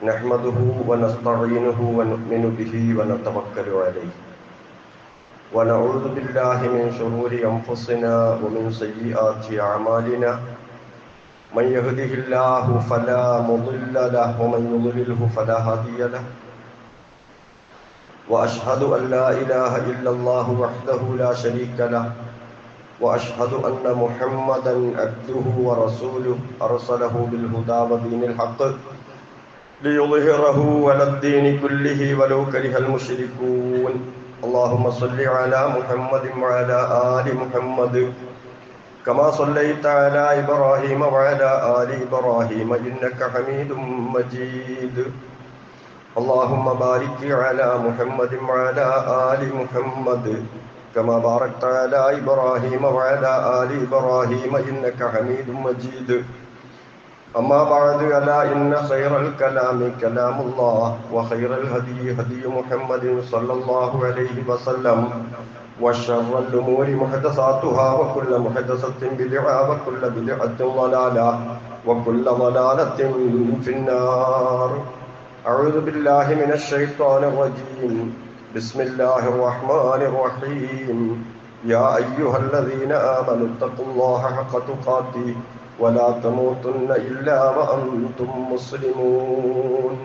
نحمده ونستعينه ونؤمن به ونتوكل عليه ونعوذ بالله من شرور أنفسنا ومن سيئات أعمالنا من يهده الله فلا مضل له ومن يضلله فلا هادي له وأشهد أن لا إله إلا الله وحده لا شريك له وأشهد أن محمدا عبده ورسوله أرسله بالهدى ودين الحق ليظهره على الدين كله ولو كره المشركون اللهم صل على محمد وعلى آل محمد كما صليت على إبراهيم وعلى آل إبراهيم إنك حميد مجيد اللهم بارك على محمد وعلى آل محمد كما باركت على إبراهيم وعلى آل إبراهيم إنك حميد مجيد أما بعد ألا إن خير الكلام كلام الله وخير الهدي هدي محمد صلى الله عليه وسلم وشر الأمور محدثاتها وكل محدثة بدعة وكل بدعة ضلالة وكل ضلالة في النار أعوذ بالله من الشيطان الرجيم بسم الله الرحمن الرحيم يا أيها الذين آمنوا اتقوا الله حق تقاته ولا تموتن إلا وأنتم مسلمون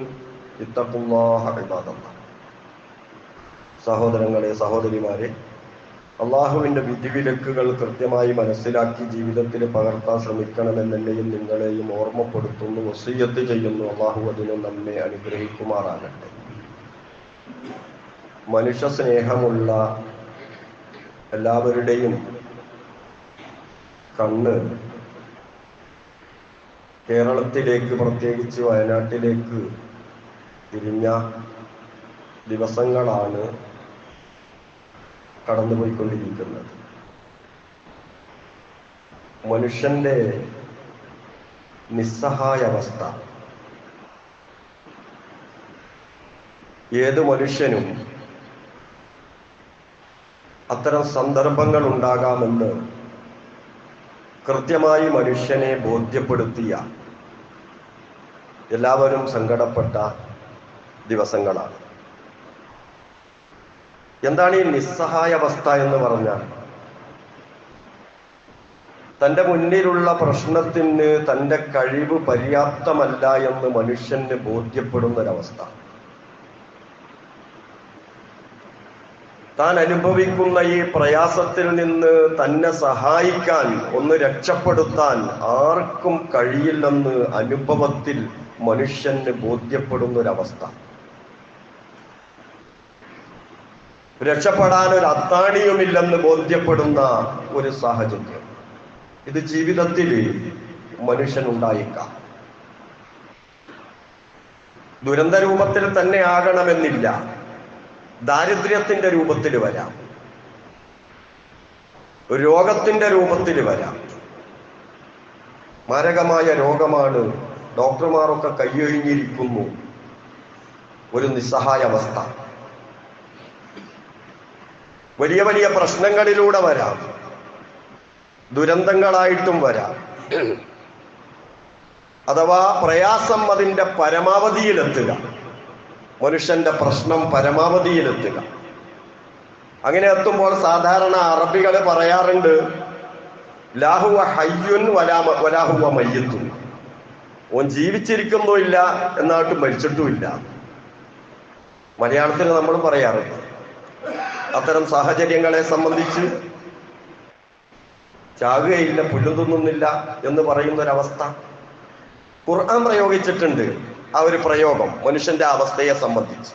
اتقوا الله عباد الله. സഹോദരങ്ങളെ സഹോദരിമാരെ, അള്ളാഹുവിൻ്റെ വിധിവിലക്കുകൾ കൃത്യമായി മനസ്സിലാക്കി ജീവിതത്തിൽ പകർത്താൻ ശ്രമിക്കണമെന്നെന്നെയും നിങ്ങളെയും ഓർമ്മപ്പെടുത്തുന്നു, വസിയ്യത്ത് ചെയ്യുന്നു. അള്ളാഹു അതിന് നമ്മെ അനുഗ്രഹിക്കുമാറാകട്ടെ. മനുഷ്യ സ്നേഹമുള്ള എല്ലാവരുടെയും കണ്ണ് കേരളത്തിലേക്ക്, പ്രത്യേകിച്ച് വയനാട്ടിലേക്ക് തിരിഞ്ഞ ദിവസങ്ങളാണ് കടന്നുപോയിക്കൊണ്ടിരിക്കുന്നത്. മനുഷ്യന്റെ നിസ്സഹായ അവസ്ഥ ഏത് മനുഷ്യനും അത്തരം സന്ദർഭങ്ങൾ ഉണ്ടാകാമെന്ന് കൃത്യമായി മനുഷ്യനെ ബോധ്യപ്പെടുത്തിയ എല്ലാവരും സങ്കടപ്പെട്ട ദിവസങ്ങളാണ്. എന്താണ് ഈ നിസ്സഹായ അവസ്ഥ എന്ന് പറഞ്ഞാൽ? തൻ്റെ മുന്നിലുള്ള പ്രശ്നത്തിന് തൻ്റെ കഴിവ് പര്യാപ്തമല്ല എന്ന് മനുഷ്യന് ബോധ്യപ്പെടുന്നൊരവസ്ഥ. താൻ അനുഭവിക്കുന്ന ഈ പ്രയാസത്തിൽ നിന്ന് തന്നെ സഹായിക്കാൻ, ഒന്ന് രക്ഷപ്പെടുത്താൻ ആർക്കും കഴിയില്ലെന്ന് അനുഭവത്തിൽ മനുഷ്യന് ബോധ്യപ്പെടുന്നൊരവസ്ഥ. രക്ഷപ്പെടാനൊരു അത്താണിയുമില്ലെന്ന് ബോധ്യപ്പെടുന്ന ഒരു സാഹചര്യം. ഇത് ജീവിതത്തിൽ മനുഷ്യനുണ്ടായേക്കാം. ദുരന്ത രൂപത്തിൽ തന്നെ ആകണമെന്നില്ല, ദാരിദ്ര്യത്തിന്റെ രൂപത്തിൽ വരാം, രോഗത്തിന്റെ രൂപത്തിൽ വരാം. മാരകമായ രോഗമാണ്, ഡോക്ടർമാരൊക്കെ കൈയൊഴിഞ്ഞിരിക്കുന്നു, ഒരു നിസ്സഹായ അവസ്ഥ. വലിയ വലിയ പ്രശ്നങ്ങളിലൂടെ വരാം, ദുരന്തങ്ങളായിട്ടും വരാം. അഥവാ പ്രയാസം അതിൻ്റെ പരമാവധിയിലെത്തുക, മനുഷ്യന്റെ പ്രശ്നം പരമാവധിയിലെത്തുക. അങ്ങനെ എത്തുമ്പോൾ സാധാരണ അറബികൾ പറയാറുണ്ട്, ലാഹുവ ഹയ്യുൻ വലാഹുവ മയ്യിത്തുൻ. ഓൻ ജീവിച്ചിരിക്കുന്നുമില്ല, എന്നായിട്ട് മരിച്ചിട്ടുമില്ല. മലയാളത്തിൽ നമ്മൾ പറയാറുണ്ട് അത്തരം സാഹചര്യങ്ങളെ സംബന്ധിച്ച്. ചാകുകയില്ല, പുല്ലും തിന്നുന്നില്ല എന്ന് പറയുന്നൊരവസ്ഥ ഖുർആൻ പ്രയോഗിച്ചിട്ടുണ്ട്. ആ ഒരു പ്രയോഗം മനുഷ്യന്റെ അവസ്ഥയെ സംബന്ധിച്ച്.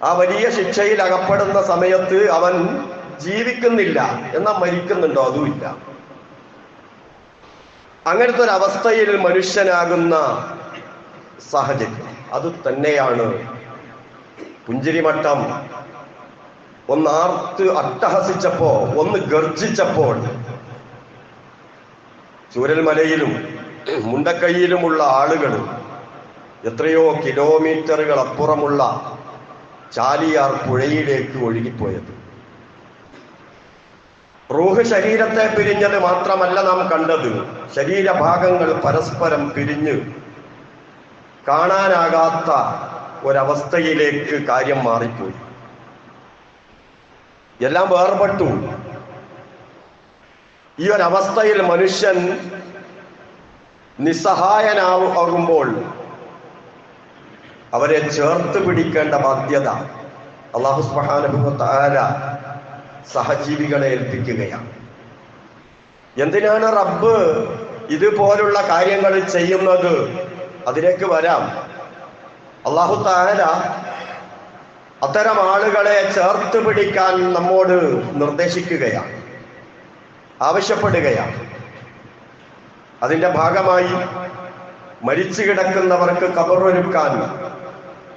ആ വലിയ ശിക്ഷയിൽ അകപ്പെടുന്ന സമയത്ത് അവൻ ജീവിക്കുന്നില്ല, എന്നാൽ മരിക്കുന്നുണ്ടോ? അതുമില്ല. അങ്ങനത്തെ ഒരു അവസ്ഥയിൽ മനുഷ്യനാകുന്ന സാഹചര്യം, അത് തന്നെയാണ് പുഞ്ചിരിമട്ടം ഒന്നാർത്ത് അട്ടഹസിച്ചപ്പോ, ഒന്ന് ഗർജിച്ചപ്പോൾ ചൂരൽമലയിലും മുണ്ടക്കൈയിലുമുള്ള ആളുകൾ എത്രയോ കിലോമീറ്ററുകൾ അപ്പുറമുള്ള ചാലിയാർ പുഴയിലേക്ക് ഒഴുകിപ്പോയത്. റൂഹ് ശരീരത്തെ പിരിഞ്ഞത് മാത്രമല്ല നാം കണ്ടത്, ശരീരഭാഗങ്ങൾ പരസ്പരം പിരിഞ്ഞ് കാണാനാകാത്ത ഒരവസ്ഥയിലേക്ക് കാര്യം മാറിപ്പോയി. എല്ലാം വേർപെട്ടു. ഈ ഒരവസ്ഥയിൽ മനുഷ്യൻ നിസ്സഹായനാകുമ്പോൾ അവരെ ചേർത്ത് പിടിക്കേണ്ട ബാധ്യത അല്ലാഹു സുബ്ഹാനഹു വ തആല സഹജീവികളെ ഏൽപ്പിക്കുകയാണ്. എന്തിനാണ് റബ്ബ് ഇതുപോലുള്ള കാര്യങ്ങൾ ചെയ്യുന്നത്? അതിലേക്ക് വരാം. അല്ലാഹു തആല അത്തരം ആളുകളെ ചേർത്ത് പിടിക്കാൻ നമ്മോട് നിർദ്ദേശിക്കുകയാണ്, ആവശ്യപ്പെടുകയാണ്. അതിന്റെ ഭാഗമായി മരിച്ചു കിടക്കുന്നവർക്ക് ഖബറൊരുക്കാൻ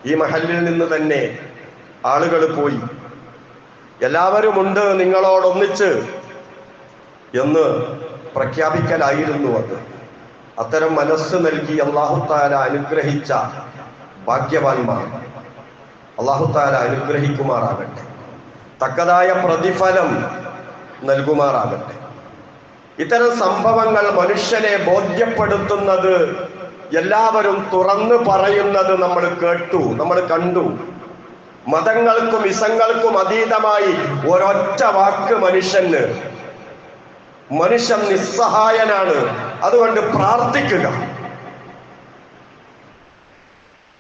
ഈ മഹല്ലിൽ നിന്ന് തന്നെ ആളുകൾ പോയി. എല്ലാവരുമുണ്ട് നിങ്ങളോടൊന്നിച്ച് എന്ന് പ്രഖ്യാപിക്കലായിരുന്നു അത്. അത്തരം മനസ്സ് നൽകി അല്ലാഹു തആല അനുഗ്രഹിച്ച ഭാഗ്യവാന്മാർ അല്ലാഹു തആല അനുഗ്രഹിക്കുമാറാകട്ടെ, തക്കതായ പ്രതിഫലം നൽകുമാറാകട്ടെ. ഇത്തരം സംഭവങ്ങൾ മനുഷ്യനെ ബോധ്യപ്പെടുത്തുന്നത് എല്ലാവരും തുറന്നു പറയുന്നത് നമ്മൾ കേട്ടു, നമ്മൾ കണ്ടു. മതങ്ങൾക്കും ഇസങ്ങൾക്കും അതീതമായി ഒരൊറ്റ വാക്ക് മനുഷ്യൻ നിസ്സഹായനാണ്, അതുകൊണ്ട് പ്രാർത്ഥിക്കുക,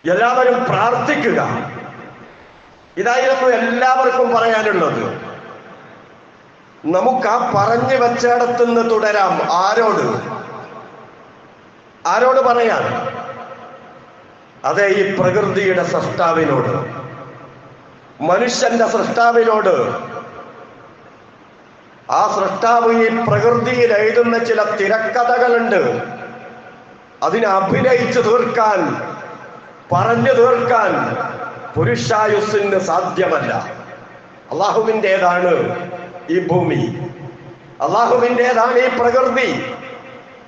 എല്ലാവരും പ്രാർത്ഥിക്കുക. ഇതായിരുന്നു എല്ലാവർക്കും പറയാനുള്ളത്. നമുക്ക് ആ പറഞ്ഞു വെച്ചിടത്തുനിന്ന് തുടരാം. ആരോട് പറയാൻ? അതെ, ഈ പ്രകൃതിയുടെ സൃഷ്ടാവിനോട്, മനുഷ്യന്റെ സൃഷ്ടാവിനോട്. ആ സൃഷ്ടാവ് ഈ പ്രകൃതിയിൽ എഴുതുന്ന ചില തിരക്കഥകളുണ്ട്. അതിനെ അഭിനയിച്ചു തീർക്കാൻ, പറഞ്ഞു തീർക്കാൻ പുരുഷായുസ്സിന് സാധ്യമല്ല. അള്ളാഹുവിൻ്റെതാണ് ഈ ഭൂമി, അള്ളാഹുവിൻ്റെതാണ് ഈ പ്രകൃതി.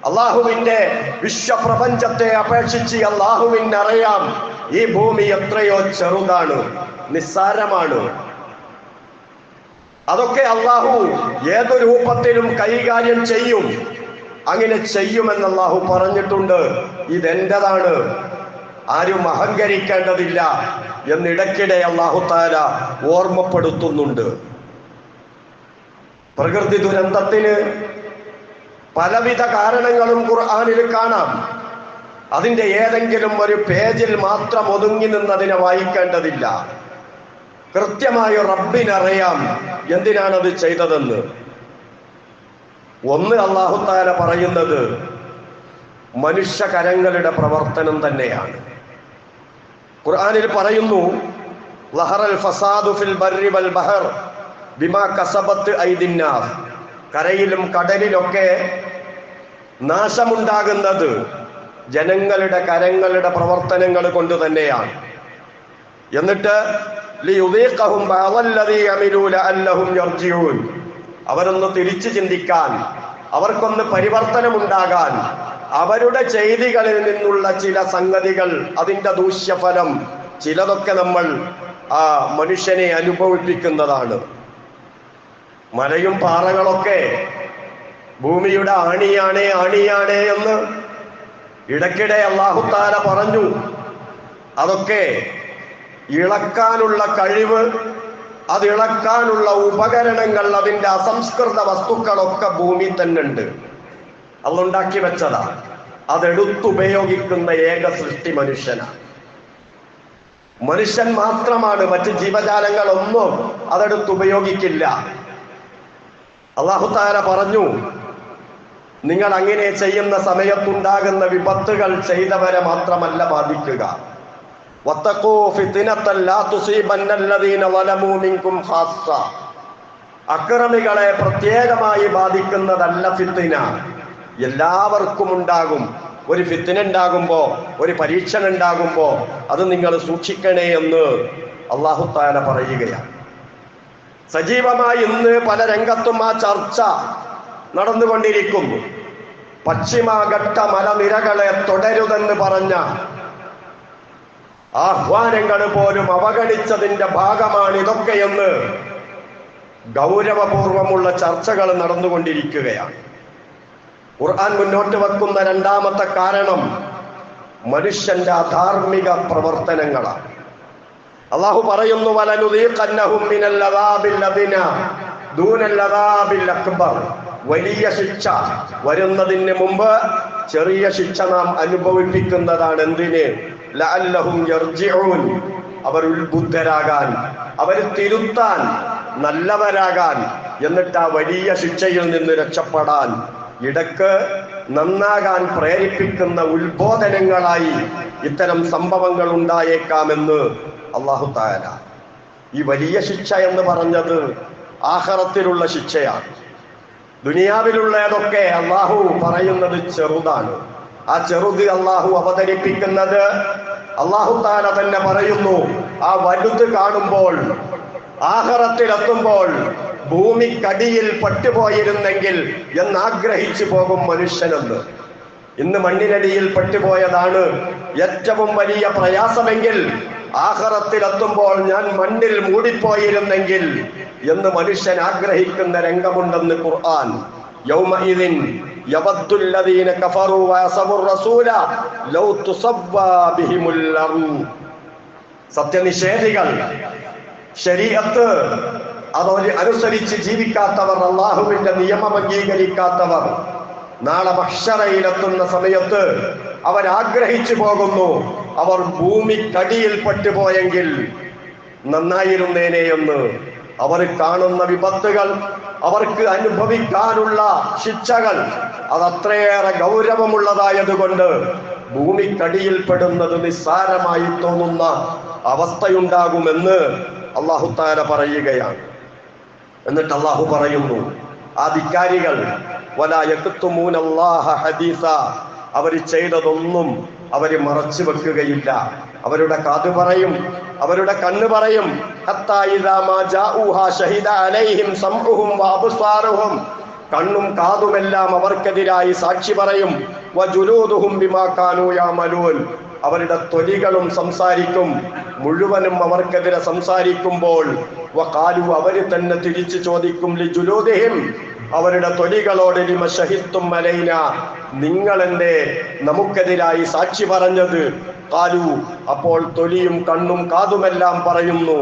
അള്ളാഹുവിന്റെ വിശ്വപ്രപഞ്ചത്തെ അപേക്ഷിച്ച് അള്ളാഹുവിനറിയാം ഈ ഭൂമി എത്രയോ ചെറുതാണ്, നിസ്സാരമാണ്. അതൊക്കെ അള്ളാഹു ഏതു രൂപത്തിലും കൈകാര്യം ചെയ്യും. അങ്ങനെ ചെയ്യുമെന്ന് അള്ളാഹു പറഞ്ഞിട്ടുണ്ട്. ഇതെന്റേതാണ്, ആരും അഹങ്കരിക്കേണ്ടതില്ല എന്നിടയ്ക്കിടെ അള്ളാഹു തആല ഓർമ്മപ്പെടുത്തുന്നുണ്ട്. പ്രകൃതി ദുരന്തത്തിന് പലവിധ കാരണങ്ങളും ഖുർആനിൽ കാണാം. അതിന്റെ ഏതെങ്കിലും ഒരു പേജിൽ മാത്രം ഒതുങ്ങി നിന്നതിനെ വായിക്കേണ്ടതില്ല. കൃത്യമായി റബ്ബിനറിയാം എന്തിനാണത് ചെയ്തതെന്ന്. ഒന്ന്, അല്ലാഹു തആല പറയുന്നത് മനുഷ്യകരങ്ങളുടെ പ്രവർത്തനം തന്നെയാണ്. ഖുർആനിൽ പറയുന്നു, ലഹറൽ ഫസാദു ഫിൽ ബർരി വൽ ബഹർ ബിമാ കസബത്ത് ഐദിന്നാസ്. കരയിലും കടലിലൊക്കെ നാശമുണ്ടാകുന്നത് ജനങ്ങളുടെ കരങ്ങളുടെ പ്രവർത്തനങ്ങൾ കൊണ്ട് തന്നെയാണ്. എന്നിട്ട് ലിയുദീഖഹും ബഅദല്ലദീ അമിലൂ ലഅല്ലഹും യർജിഊൻ, അവരൊന്ന് തിരിച്ചു ചിന്തിക്കാൻ, അവർക്കൊന്ന് പരിവർത്തനമുണ്ടാകാൻ, അവരുടെ ചെയ്തികളിൽ നിന്നുള്ള ചില സംഗതികൾ, അതിൻ്റെ ദൂഷ്യഫലം ചിലതൊക്കെ നമ്മൾ ആ മനുഷ്യനെ അനുഭവിപ്പിക്കുന്നതാണ്. മലയും പാറകളൊക്കെ ഭൂമിയുടെ ആണിയാണേ എന്ന് ഇടയ്ക്കിടെ അല്ലാഹു തആല പറഞ്ഞു. അതൊക്കെ ഇളക്കാനുള്ള കഴിവ്, അത് ഇളക്കാനുള്ള ഉപകരണങ്ങൾ, അതിൻ്റെ അസംസ്കൃത വസ്തുക്കളൊക്കെ ഭൂമി തന്നെ ഉണ്ട്. അതുണ്ടാക്കി വെച്ചതാ. അതെടുത്തുപയോഗിക്കുന്ന ഏക സൃഷ്ടി മനുഷ്യനാണ്. മനുഷ്യൻ മാത്രമാണ്, മറ്റ് ജീവജാലങ്ങളൊന്നും അതെടുത്തുപയോഗിക്കില്ല. അല്ലാഹു തആല പറഞ്ഞു, നിങ്ങൾ അങ്ങനെ ചെയ്യുന്ന സമയത്തുണ്ടാകുന്ന വിപത്തുകൾ ചെയ്തവരെ മാത്രമല്ല ബാധിക്കുക. വത്തഖൂ ഫിത്നതൻ ലാ തുസീബന്നല്ലദീന ളലമൂ മിൻകും ഖാസ്സ. അക്രമികളെ പ്രത്യേകമായി ബാധിക്കുന്നതല്ല ഫിത്ന, എല്ലാവർക്കും ഉണ്ടാകും. ഒരു ഫിത്ന ഉണ്ടാകുമ്പോ, ഒരു പരീക്ഷണം ഉണ്ടാകുമ്പോ അത് നിങ്ങൾ സൂക്ഷിക്കണേ എന്ന് അല്ലാഹു തആല പറയുകയാണ്. സജീവമായി ഇന്ന് പല രംഗത്തും ആ ചർച്ച നടന്നുകൊണ്ടിരിക്കുന്നു. പശ്ചിമഘട്ട മലനിരകളെ തുടരുതെന്ന് പറഞ്ഞ ആഹ്വാനങ്ങൾ പോലും അവഗണിച്ചതിന്റെ ഭാഗമാണ് ഇതൊക്കെയെന്ന് ഗൗരവപൂർവമുള്ള ചർച്ചകൾ നടന്നുകൊണ്ടിരിക്കുകയാണ്. ഖുർആൻ മുന്നോട്ട് വെക്കുന്ന രണ്ടാമത്തെ കാരണം മനുഷ്യന്റെ അധാർമിക പ്രവർത്തനങ്ങളാണ്. അല്ലാഹു പറയുന്നു, വലനുദീഖന്നഹും മിനൽ അദാബിൽ അദ്നാ ദൂനൽ അദാബിൽ അക്ബർ. വലിയ ശിക്ഷ വരുന്നതിന് മുമ്പ് ചെറിയ ശിക്ഷ നാം അനുഭവിപ്പിക്കുന്നതാണ്. എന്തിന്? ലഅല്ലഹും യർജിഊൻ, അവർ ഉത്ബുദ്ധരാകാൻ, അവർ തിരുത്താൻ, നല്ലവരാകാൻ, എന്നിട്ട് ആ വലിയ ശിക്ഷയിൽ നിന്ന് രക്ഷപ്പെടാൻ, ഇടക്ക് നന്നാകാൻ പ്രേരിപ്പിക്കുന്ന ഉത്ബോധനങ്ങളായി ഇത്തരം സംഭവങ്ങൾ ഉണ്ടായേക്കാമെന്ന് അല്ലാഹു തആല. ഈ വലിയ ശിക്ഷ എന്ന് പറഞ്ഞത് ആഖിറത്തിലുള്ള ശിക്ഷയാണ്. ദുനിയാവിലുള്ളതൊക്കെ അല്ലാഹു പറയുന്നത് ചെറുതാണ്. ആ ചെറുത് അല്ലാഹു അവതരിപ്പിക്കുന്നത് അല്ലാഹു തആല തന്നെ പറയുന്നു. ആ വലുത് കാണുമ്പോൾ, ആഖിറത്തിലെത്തുമ്പോൾ ഭൂമിക്കടിയിൽ പെട്ടുപോയിരുന്നെങ്കിൽ എന്നാഗ്രഹിച്ചു പോകും മനുഷ്യനെന്ന്. ഇന്ന് മണ്ണിനടിയിൽ പെട്ടുപോയതാണ് ഏറ്റവും വലിയ പ്രയാസമെങ്കിൽ ആഖിറത്തിലെത്തുമ്പോൾ ഞാൻ മണ്ണിൽ മൂടിപ്പോയിരുന്നെങ്കിൽ എന്ന് മനുഷ്യൻ ആഗ്രഹിക്കുന്ന രംഗമുണ്ടെന്ന് ഖുർആൻ. യൗമഇദിൻ യവദ്ദുല്ലദീന കഫറൂ വഅസബുർ റസൂല ലൗ തുസവ്വാ ബിഹിമുൽ അർദ്. സത്യനിഷേധികൾ, ശരീഅത്ത് അതനുസരിച്ച് ജീവിക്കാത്തവർ, അല്ലാഹുവിന്റെ നിയമം അംഗീകരിക്കാത്തവർ നാളെ മഹ്ശറയിലെത്തുന്ന സമയത്ത് അവരാഗ്രഹിച്ചു പോകുന്നു, അവർ ഭൂമിക്കടിയിൽ പെട്ടുപോയെങ്കിൽ നന്നായിരുന്നേനെ എന്ന്. അവർ കാണുന്ന വിപത്തുകൾ, അവർക്ക് അനുഭവിക്കാനുള്ള ശിക്ഷകൾ അതത്രയേറെ ഗൗരവമുള്ളതായതുകൊണ്ട് ഭൂമിക്കടിയിൽപ്പെടുന്നത് നിസ്സാരമായി തോന്നുന്ന അവസ്ഥയുണ്ടാകുമെന്ന് അല്ലാഹു തആല പറയുകയാണ്. എന്നിട്ട് അല്ലാഹു പറയുന്നു, ആ ധിക്കാരികൾ വലാ യക്തുമൂനല്ലാഹ ഹദീസ, അവർ ചെയ്തതൊന്നും അവര് മറച്ചു വെക്കുകയില്ല. അവരുടെ കാത് പറയും, അവരുടെ കണ്ണ് പറയും. ഹത്താ ഇദാ മാ ജാഊഹാ ഷഹിദ അലൈഹിം സംഉഹും വഅബ്സാറുഹും, കണ്ണും കാതുമെല്ലാം അവർക്കെതിരായി സാക്ഷി പറയും. വജുലൂദുഹും ബിമാ കാനൂ യഅമലൂൻ, അവരുടെ തൊലികളും സംസാരിക്കും, മുഴുവനും അവർക്കെതിരെ സംസാരിക്കുമ്പോൾ വഖാലു, അവര് തന്നെ തിരിച്ചു ചോദിക്കും, ലിജുലൂദിഹിം, അവരുടെ തൊലികളോട്, ലിമ ശഹിദ്തും അലൈന, നിങ്ങൾ എന്തേ നമുക്കെതിരായി സാക്ഷി പറഞ്ഞത്? ഖാലു, അപ്പോൾ തൊലിയും കണ്ണും കാതുമെല്ലാം പറയുന്നു,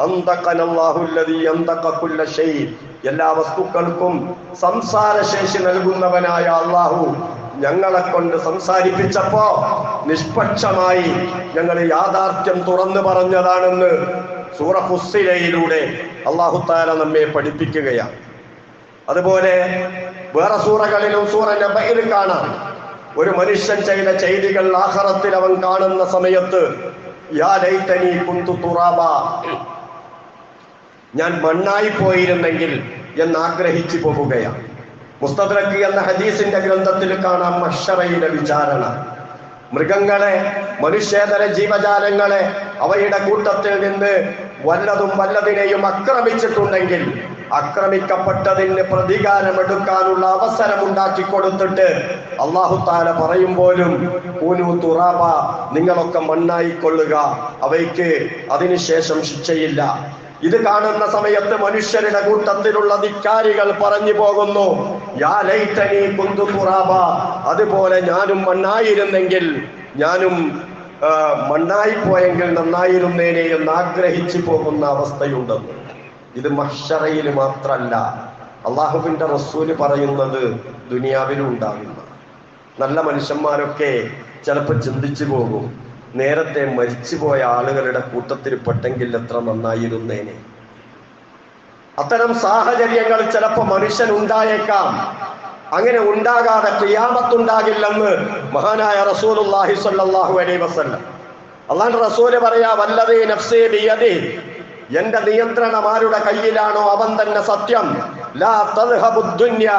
അന്തഖനല്ലാഹുല്ലദീ അന്തഖ കുല്ല ഷൈ, എല്ലാ വസ്തുക്കൾക്കും സംസാരശേഷി നൽകുന്നവനായ അല്ലാഹു ഞങ്ങളെ കൊണ്ട് സംസാരിപ്പിച്ചപ്പോ നിഷ്പക്ഷമായി ഞങ്ങൾ യാഥാർത്ഥ്യം തുറന്നു പറഞ്ഞതാണെന്ന് സൂറ ഫുസ്സിലയിലൂടെ അല്ലാഹു തആല നമ്മെ പഠിപ്പിക്കുകയാണ്. അതുപോലെ വേറെ സൂറകളിലും സൂറ നബയിൽ കാണാം, ഒരു മനുഷ്യൻ ചെയ്ത ചെയ്തികൾ ആഖിറത്തിൽ അവൻ കാണുന്ന സമയത്ത് യാ ലൈതനി കുന്തു തുറാബ, ഞാൻ മണ്ണായി പോയിരുന്നെങ്കിൽ എന്നാഗ്രഹിച്ചു പോവുകയാണ്. മുസ്തദ്രക് എന്ന ഹദീസിന്റെ ഗ്രന്ഥത്തിൽ കാണാം മഹ്ശറയിലെ വിചാരണ. മൃഗങ്ങളെ, മനുഷ്യേതര ജീവജാലങ്ങളെ, അവയുടെ കൂട്ടത്തിൽ നിന്ന് വല്ലതിനെയും ആക്രമിച്ചിട്ടുണ്ടെങ്കിൽ ആക്രമിക്കപ്പെട്ടതിന് പ്രതികാരമെടുക്കാനുള്ള അവസരം ഉണ്ടാക്കി കൊടുത്തിട്ട് അല്ലാഹു തആല പറയുമ്പോലും കൂനു തുറാബ, നിങ്ങളൊക്കെ മണ്ണായിക്കൊള്ളുക, അവയ്ക്ക് അതിനുശേഷം ശിക്ഷയില്ല. ഇത് കാണുന്ന സമയത്ത് മനുഷ്യരുടെ കൂട്ടത്തിലുള്ള ധിക്കാരികൾ പറഞ്ഞു പോകുന്നു, യാ ലൈതനി കുന്തു തുറാബ, അതുപോലെ ഞാനും മണ്ണായിരുന്നെങ്കിൽ, ഞാനും മണ്ണായിപ്പോയെങ്കിൽ നന്നായിരുന്നേനെ എന്ന് ആഗ്രഹിച്ചു പോകുന്ന അവസ്ഥയുണ്ടെന്ന്. ഇത് മഹ്ശറയിൽ മാത്രല്ല, അള്ളാഹുവിന്റെ റസൂല് പറയുന്നത് ദുനിയാവിലും ഉണ്ടാകുന്ന. നല്ല മനുഷ്യന്മാരൊക്കെ ചിലപ്പോൾ ചിന്തിച്ചു പോകും, നേരത്തെ മരിച്ചുപോയ ആളുകളുടെ കൂട്ടത്തിൽ പെട്ടെങ്കിൽ എത്ര നന്നായിരുന്നേനെ. അത്തരം സാഹചര്യങ്ങൾ ചിലപ്പോൾ മനുഷ്യൻ ഉണ്ടായേക്കാം. അങ്ങനെ ഉണ്ടാകാതെ ഖിയാമത്തുണ്ടാകില്ലെന്ന് മഹാനായ റസൂലുള്ളാഹി സ്വല്ലല്ലാഹു അലൈഹി വസല്ലം. അല്ലാഹുവിന്റെ റസൂല് പറയാ, വല്ലദീ നഫ്സി ബിയദി, എന്റെ നിയന്ത്രണം ആരുടെ കയ്യിലാണോ അവൻ തന്നെ സത്യം. ലാ തദ്ഹബു ദുനിയ,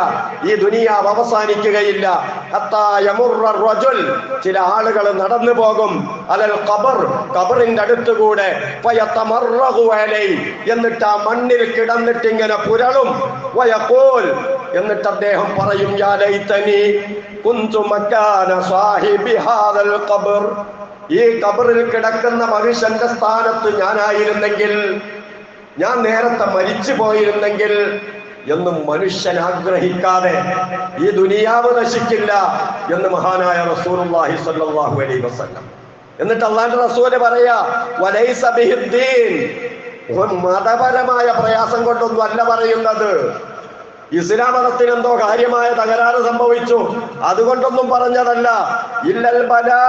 ഈ ദുനിയാവ് അവസാനിക്കുകയില്ല. ഹത്താ യമുറ റജുൽ, ചില ആളുകൾ നടന്നു പോകും, അലൽ ഖബർ, ഖബറിന്റെ അടുത്തുകൂടെ, ഫയതമറഗു അലൈ, എന്നിട്ട് ആ മണ്ണിൽ കിടന്നിട്ട് ഇങ്ങനെ പുരളും. വയഖൂൽ, എന്നിട്ട് അദ്ദേഹം പറയും, യാ ലൈതനി കുന്തു മകാന സാഹിബി ഹാദൽ ഖബർ, ഈ ഖബറിൽ കിടക്കുന്ന മനുഷ്യന്റെ സ്ഥാനത്ത് ഞാനായിരുന്നെങ്കിൽ ഞാൻ നേരത്തെ മരിച്ചു പോയിരുന്നെങ്കിൽ എന്ന് മനുഷ്യൻ ആഗ്രഹിക്കാതെ ഈ ദുനിയാവ് നശിക്കില്ല എന്ന് മഹാനായ റസൂലുള്ളാഹി സ്വല്ലല്ലാഹു അലൈഹി വസല്ലം. എന്നിട്ട് അല്ലാഹുവിന്റെ റസൂല് പറയാ, വലൈസ ബിഹിദ്ദീൻ, മതപരമായ പ്രയാസം കൊണ്ടൊന്നും അല്ല പറയുന്നത്. ഇസ്ലാം മതത്തിന് എന്തോ കാര്യമായ തകരാറ് സംഭവിച്ചു അതുകൊണ്ടൊന്നും പറഞ്ഞതല്ല. ഇല്ലൽ ബലാ,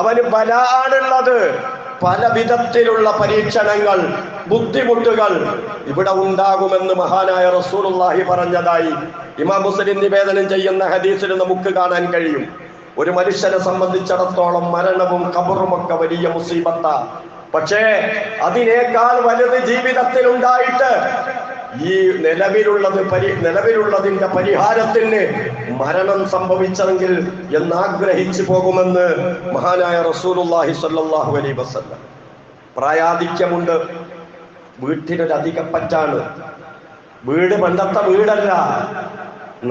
അവന് ബലാ ആണുള്ളത്. പല വിധത്തിലുള്ള പരീക്ഷണങ്ങൾ, ബുദ്ധിമുട്ടുകൾ ഇവിടെ ഉണ്ടാകുമെന്ന് മഹാനായ റസൂലുള്ളാഹി പറഞ്ഞതായി ഇമാം മുസ്ലിം നിവേദനം ചെയ്യുന്ന ഹദീസിൽ നമുക്ക് കാണാൻ കഴിയും. ഒരു മനുഷ്യനെ സംബന്ധിച്ചിടത്തോളം മരണവും ഖബറുമൊക്കെ വലിയ മുസീബത്താ. പക്ഷേ അതിനേക്കാൾ വലുത് ജീവിതത്തിൽ ഉണ്ടായിട്ട് ഈ നിലവിലുള്ളതിന്റെ പരിഹാരത്തിന് മരണം സംഭവിച്ചെങ്കിൽ എന്നാഗ്രഹിച്ചു പോകുമെന്ന് മഹാനായ റസൂലുള്ളാഹി സ്വല്ലല്ലാഹു അലൈഹി വസല്ലം. പ്രായാധിക്യമുണ്ട്, വീട്ടിനൊരധികം പറ്റാണ്. വീട് പണ്ടത്തെ വീടല്ല,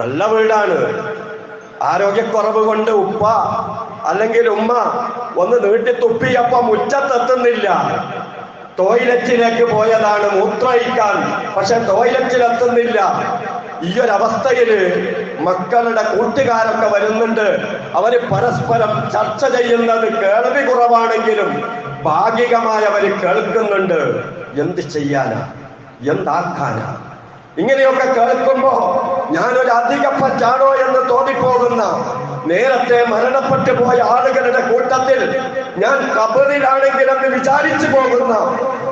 നല്ല വീടാണ്. ആരോഗ്യക്കുറവ് കൊണ്ട് ഉപ്പ അല്ലെങ്കിൽ ഉമ്മ ഒന്ന് നീട്ടി തുപ്പിയപ്പോ മുറ്റത്തെത്തുന്നില്ല. ടോയ്ലറ്റിലേക്ക് പോയതാണ് മൂത്രയിക്കാൻ, പക്ഷെ ടോയ്ലറ്റിലെത്തുന്നില്ല. ഈ ഒരവസ്ഥയില് മക്കളുടെ കൂട്ടുകാരൊക്കെ വരുന്നുണ്ട്. അവര് പരസ്പരം ചർച്ച ചെയ്യുന്നത് കേൾവി കുറവാണെങ്കിലും ഭാഗികമായി അവര് കേൾക്കുന്നുണ്ട്. എന്ത് ചെയ്യാനാ, എന്താക്കാനാ? ഇങ്ങനെയൊക്കെ കേൾക്കുമ്പോ ഞാനൊരു അധികപ്പറ്റാണോ എന്ന് തോന്നിപ്പോകുന്ന, നേരത്തെ മരണപ്പെട്ടു പോയ ആളുകളുടെ കൂട്ടത്തിൽ ഞാൻ ഖബറിലാണെങ്കിലെന്ന് വിചാരിച്ചു പോകുന്ന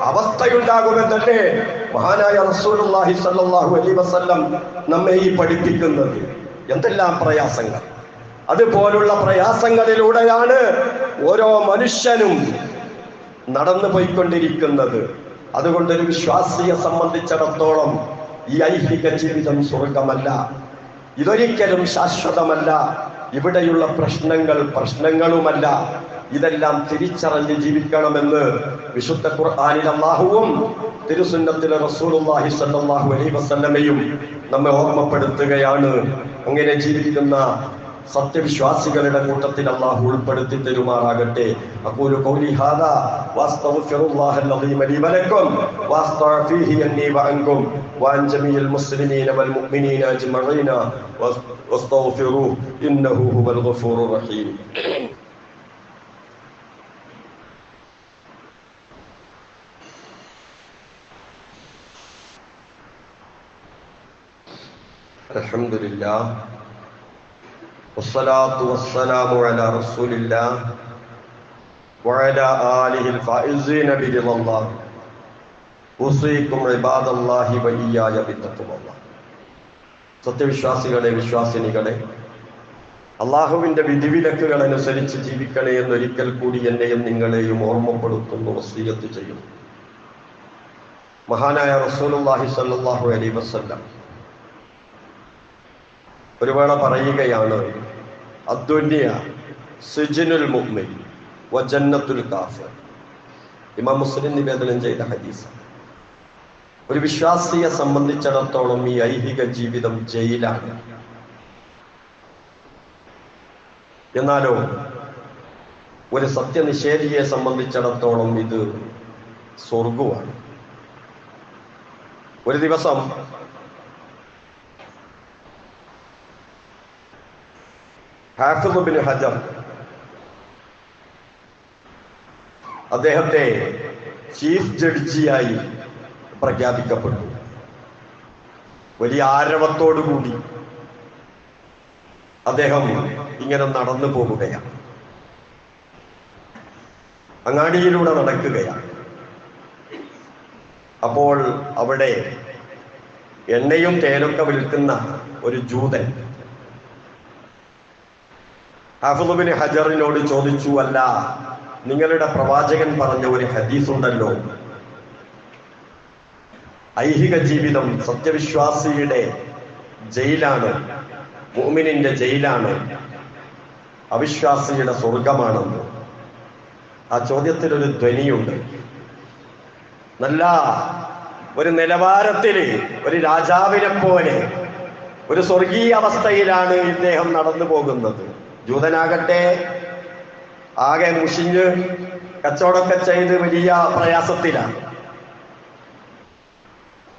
അവസ്ഥയുണ്ടാകുമെന്നല്ലേ മഹാനായ റസൂലുള്ളാഹി സ്വല്ലല്ലാഹു അലൈഹി വസല്ലം നമ്മെ ഈ പഠിപ്പിക്കുന്നത്. എന്തെല്ലാം പ്രയാസങ്ങൾ! അതുപോലുള്ള പ്രയാസങ്ങളിലൂടെയാണ് ഓരോ മനുഷ്യനും നടന്നു പോയിക്കൊണ്ടിരിക്കുന്നത്. അതുകൊണ്ടൊരു വിശ്വാസിയെ സംബന്ധിച്ചിടത്തോളം ഈ ഐഹിക ജീവിതം സ്വർഗമല്ല, ഇതൊരിക്കലും ശാശ്വതമല്ല. ഇവിടെയുള്ള പ്രശ്നങ്ങളുമല്ല. ഇതെല്ലാം തിരിച്ചറിഞ്ഞ് ജീവിക്കണമെന്ന് വിശുദ്ധ ഖുർആനിൽ അല്ലാഹുവും തിരുസുന്നത്തിലെ റസൂലുള്ളാഹി സ്വല്ലല്ലാഹു അലൈഹി വസല്ലമയും നമ്മെ ഓർമ്മപ്പെടുത്തുകയാണ്. അങ്ങനെ ജീവിക്കുന്ന സത്യവിശ്വാസികളുടെ കൂട്ടത്തിൽ അല്ലാഹു ഉൾപ്പെടുത്തി തരുമാറാകട്ടെ. അഖൂലു ഖൗലി ഹാദാ വഅസ്തഗ്ഫിറുല്ലാഹൽ അദീമ ലി വലക്കും വഅസ്തഗ്ഫിഹി അന്നി വഅൻകും വഅൻ ജമീഇൽ മുസ്ലിമീന വൽ മുഅ്മിനീന അജ്മഈന വഅസ്തഗ്ഫിറുഹു ഇന്നഹു ഹുവൽ ഗഫൂറുർ റഹീം. അൽഹംദുലില്ലാഹ് വസ്സലാത്തു വസ്സലാമു അലാ റസൂലില്ലാഹ് വഅലാ ആലിഹിൽ ഫായിസീന ബിറിളല്ലാഹ് ഉസീകും ഇബാദല്ലാഹി വഇയ്യായ ബിത്തഖ്വല്ലാഹ്. സത്യവിശ്വാസികളെ, വിശ്വാസിനികളെ, അള്ളാഹുവിന്റെ വിധിവിലക്കുകൾ അനുസരിച്ച് ജീവിക്കണേ എന്നൊരിക്കൽ കൂടി എന്നെയും നിങ്ങളെയും ഓർമ്മപ്പെടുത്തുന്നു, വസിയ്യത്ത് ചെയ്യുന്നു. മഹാനായ റസൂലുള്ളാഹി സ്വല്ലല്ലാഹു അലൈഹി വസല്ലം ഒരു വേള പറയുകയാണ്, അദ്ദുനിയ സിജ്നുൽ മുഅ്മിൻ വജന്നത്തുൽ കാഫിർ. ഇമാം മുസ്ലിം നിവേദനം ചെയ്ത ഹദീസ്. ഒരു വിശ്വാസിയെ സംബന്ധിച്ചിടത്തോളം ഈ ഐഹിക ജീവിതം ജയിലാണ്. എന്നാലോ ഒരു സത്യനിഷേധിയെ സംബന്ധിച്ചിടത്തോളം ഇത് സ്വർഗമാണ്. ഒരു ദിവസം ഹാഫിദ് ഇബ്നു ഹജർ അദ്ദേഹത്തെ ചീഫ് ജഡ്ജിയായി പ്രഖ്യാപിക്കപ്പെട്ടു. വലിയ ആരവത്തോടുകൂടി അദ്ദേഹം ഇങ്ങനെ നടന്നു പോകുകയാണ്. അങ്ങാടിയിലൂടെ നടക്കുകയാണ്. അപ്പോൾ അവിടെ എണ്ണയും തേനൊക്കെ വിൽക്കുന്ന ഒരു ജൂതൻ ഹാഫിദ് ഇബ്നു ഹജറിനോട് ചോദിച്ചു, അല്ല, നിങ്ങളുടെ പ്രവാചകൻ പറഞ്ഞ ഒരു ഹദീസ് ഉണ്ടല്ലോ, ഐഹിക ജീവിതം സത്യവിശ്വാസിയുടെ ജയിലാണ്, മുഅ്മിനിന്റെ ജയിലാണ്, അവിശ്വാസിയുടെ സ്വർഗമാണെന്ന്. ആ ചോദ്യത്തിലൊരു ധ്വനിയുണ്ട്. നല്ല ഒരു നിലവാരത്തില് ഒരു രാജാവിനെ പോലെ ഒരു സ്വർഗീയ അവസ്ഥയിലാണ് ഇദ്ദേഹം നടന്നു പോകുന്നത്. ജൂതനാകട്ടെ ആകെ മുഷിഞ്ഞ് കച്ചവടമൊക്കെ ചെയ്ത് വലിയ പ്രയാസത്തിലാണ്.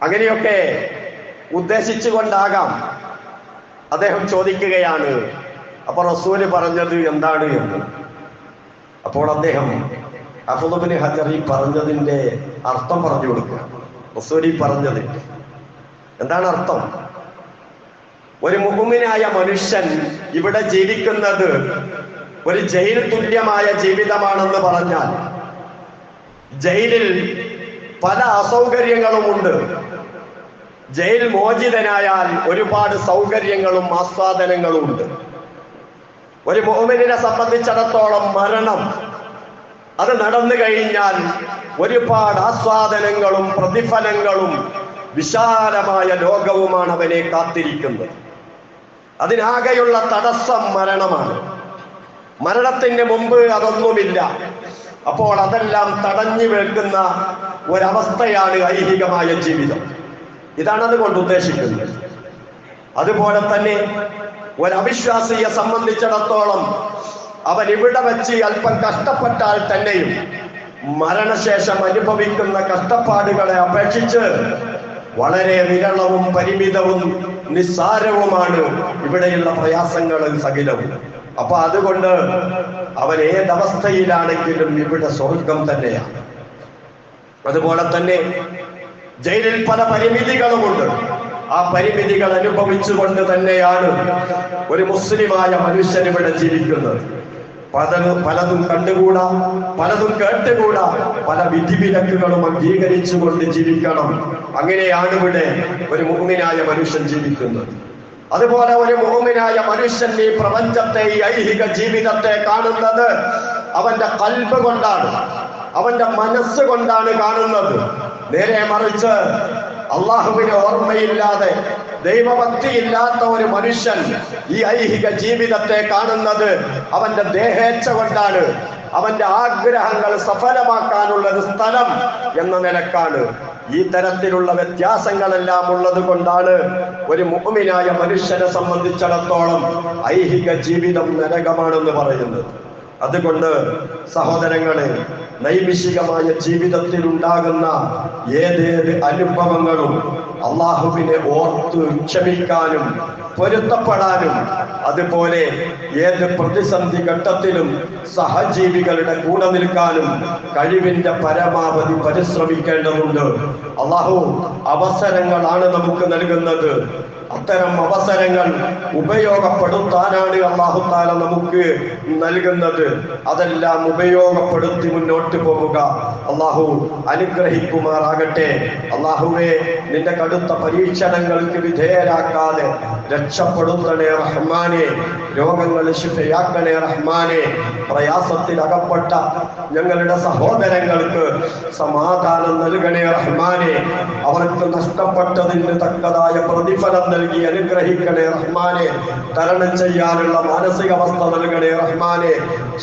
അങ്ങനെയൊക്കെ ഉദ്ദേശിച്ചുകൊണ്ടാകാം അദ്ദേഹം ചോദിക്കുകയാണ്, അപ്പൊ റസൂല് പറഞ്ഞത് എന്താണ് എന്ന്. അപ്പോൾ അദ്ദേഹം ഹഫ്ള് ഇബ്നു ഹജർ ഈ പറഞ്ഞതിന്റെ അർത്ഥം പറഞ്ഞു കൊടുക്കുക. റസൂൽ ഈ പറഞ്ഞത് എന്താണ് അർത്ഥം? ഒരു മുഅ്മിനായ മനുഷ്യൻ ഇവിടെ ജീവിക്കുന്നത് ഒരു ജയിൽ തുല്യമായ ജീവിതമാണെന്ന് പറഞ്ഞാൽ, ജയിലിൽ പല അസൗകര്യങ്ങളുമുണ്ട്. ജയിൽ മോചിതനായാൽ ഒരുപാട് സൗകര്യങ്ങളും ആസ്വാദനങ്ങളും ഉണ്ട്. ഒരു മുഅ്മിനിനെ സംബന്ധിച്ചിടത്തോളം മരണം അത് നടന്നു കഴിഞ്ഞാൽ ഒരുപാട് ആസ്വാദനങ്ങളും പ്രതിഫലങ്ങളും വിശാലമായ ലോകവുമാണ് അവനെ കാത്തിരിക്കുന്നത്. അതിനാകെയുള്ള തടസ്സം മരണമാണ്. മരണത്തിന് മുമ്പ് അതൊന്നുമില്ല. അപ്പോൾ അതെല്ലാം തടഞ്ഞു വെക്കുന്ന ഒരവസ്ഥയാണ് ഐഹികമായ ജീവിതം. ഇതാണ് അതുകൊണ്ട് ഉദ്ദേശിക്കുന്നത്. അതുപോലെ തന്നെ ഒരവിശ്വാസിയെ സംബന്ധിച്ചിടത്തോളം അവൻ ഇവിടെ വെച്ച് അല്പം കഷ്ടപ്പെട്ടാൽ തന്നെയും മരണശേഷം അനുഭവിക്കുന്ന കഷ്ടപ്പാടുകളെ അപേക്ഷിച്ച് വളരെ വിരളവും പരിമിതവും നിസ്സാരവുമാണ് ഇവിടെയുള്ള പ്രയാസങ്ങളും സകലവും. അപ്പൊ അതുകൊണ്ട് അവൻ ഏതവസ്ഥയിലാണെങ്കിലും ഇവിടെ സ്വർഗം തന്നെയാണ്. അതുപോലെ തന്നെ ജയിലിൽ പല പരിമിതികളുമുണ്ട്. ആ പരിമിതികൾ അനുഭവിച്ചുകൊണ്ട് തന്നെയാണ് ഒരു മുസ്ലിമായ മനുഷ്യൻ ഇവിടെ ജീവിക്കുന്നത്. പലതും കണ്ടുകൂടാ, പലതും കേട്ടുകൂടാ, പല വിധിവിലക്കുകളും അംഗീകരിച്ചുകൊണ്ട് ജീവിക്കണം. അങ്ങനെയാണ് ഇവിടെ ഒരു മുഅ്മിനായ മനുഷ്യൻ ജീവിക്കുന്നത്. അതുപോലെ ഒരു മുഅ്മിനായ മനുഷ്യൻ ഈ പ്രപഞ്ചത്തെ, ഈ ഐഹിക ജീവിതത്തെ കാണുന്നത് അവന്റെ ഖൽബ് കൊണ്ടാണ്, അവന്റെ മനസ്സ് കൊണ്ടാണ് കാണുന്നത്. നേരെ മറിച്ച് അള്ളാഹുവിനെ ഓർമ്മയില്ലാതെ ദൈവഭക്തിയില്ലാത്ത ഒരു മനുഷ്യൻ ഈ ഐഹിക ജീവിതത്തെ കാണുന്നത് അവന്റെ ദേഹേച്ഛ കൊണ്ടാണ്, അവന്റെ ആഗ്രഹങ്ങൾ സഫലമാക്കാനുള്ള ഒരു സ്ഥലം എന്ന നിലക്കാണ്. ഈ തരത്തിലുള്ള വ്യത്യാസങ്ങളെല്ലാം ഉള്ളത് കൊണ്ടാണ് ഒരു മുഅ്മിനായ മനുഷ്യനെ സംബന്ധിച്ചിടത്തോളം ഐഹിക ജീവിതം നരകമാണെന്ന് പറയുന്നത്. അതുകൊണ്ട് സഹോദരങ്ങളെ, നൈമിഷികമായ ജീവിതത്തിൽ ഉണ്ടാകുന്ന ഏതേത് അനുഭവങ്ങളും അള്ളാഹുവിനെ ഓർത്ത് ക്ഷമിക്കാനും പൊരുത്തപ്പെടാനും, അതുപോലെ ഏത് പ്രതിസന്ധി ഘട്ടത്തിലും സഹജീവികളുടെ കൂടെ നിൽക്കാനും കഴിവിന്റെ പരമാവധി പരിശ്രമിക്കേണ്ടതുണ്ട്. അള്ളാഹു അവസരങ്ങളാണ് നമുക്ക് നൽകുന്നത്. അത്തരം അവസരങ്ങൾ ഉപയോഗപ്പെടുത്താനാണ് അല്ലാഹു തആല നമുക്ക് നൽകുന്നത്. അതെല്ലാം ഉപയോഗപ്പെടുത്തി മുന്നോട്ട് പോവുക. അള്ളാഹു അനുഗ്രഹിക്കുമാറാകട്ടെ. അള്ളാഹുവേ, നിന്റെ കടുത്ത പരീക്ഷണങ്ങൾക്ക് വിധേയരാക്കാതെ രക്ഷപ്പെടുത്തണേ റഹ്മാനെ. രോഗങ്ങൾ ശിഫയാക്കണേ റഹ്മാനെ. പ്രയാസത്തിൽ അകപ്പെട്ട ഞങ്ങളുടെ സഹോദരങ്ങൾക്ക് സമാധാനം നൽകണേ റഹ്മാനെ. അവർക്ക് നഷ്ടപ്പെട്ടതിന് തക്കതായ പ്രതിഫലം നൽകി അനുഗ്രഹിക്കണേ റഹ്മാനെ. തരണം ചെയ്യാനുള്ള മാനസികാവസ്ഥ നൽകണേ റഹ്മാനെ.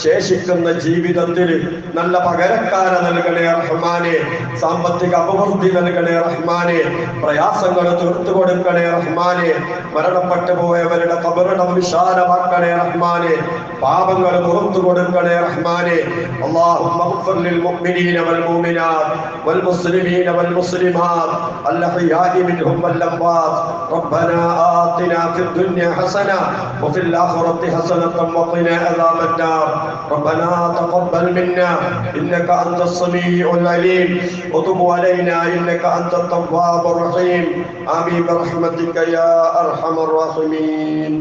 ശേഷിക്കുന്ന ജീവിതത്തിൽ നല്ല പകരക്കാരെ നൽകണേ റഹ്മാനെ. സാമ്പത്തിക അഭിവൃദ്ധി നൽകണേ റഹ്മാനെ. പ്രയാസങ്ങൾ തീർത്തു കൊടുക്കണേ റഹ്മാനെ. മരണപ്പെട്ടു പോയവരുടെ ഖബറിടം വിശാലമാക്കണേ റഹ്മാനെ. പാപങ്ങൾ പുറത്തു കൊടുക്കണേ റഹ്മാനെ. اللهم اغفر للمؤمنين والمؤمنات والمسلمين والمسلمات الأحياء منهم والأموات. ربنا آتنا في الدنيا حسنة وفي الآخرة حسنة وقنا عذاب النار. ربنا تقبل منا إنك أنت السميع العليم وتب علينا إنك أنت التواب الرحيم. آمين برحمتك يا أرحم الراحمين.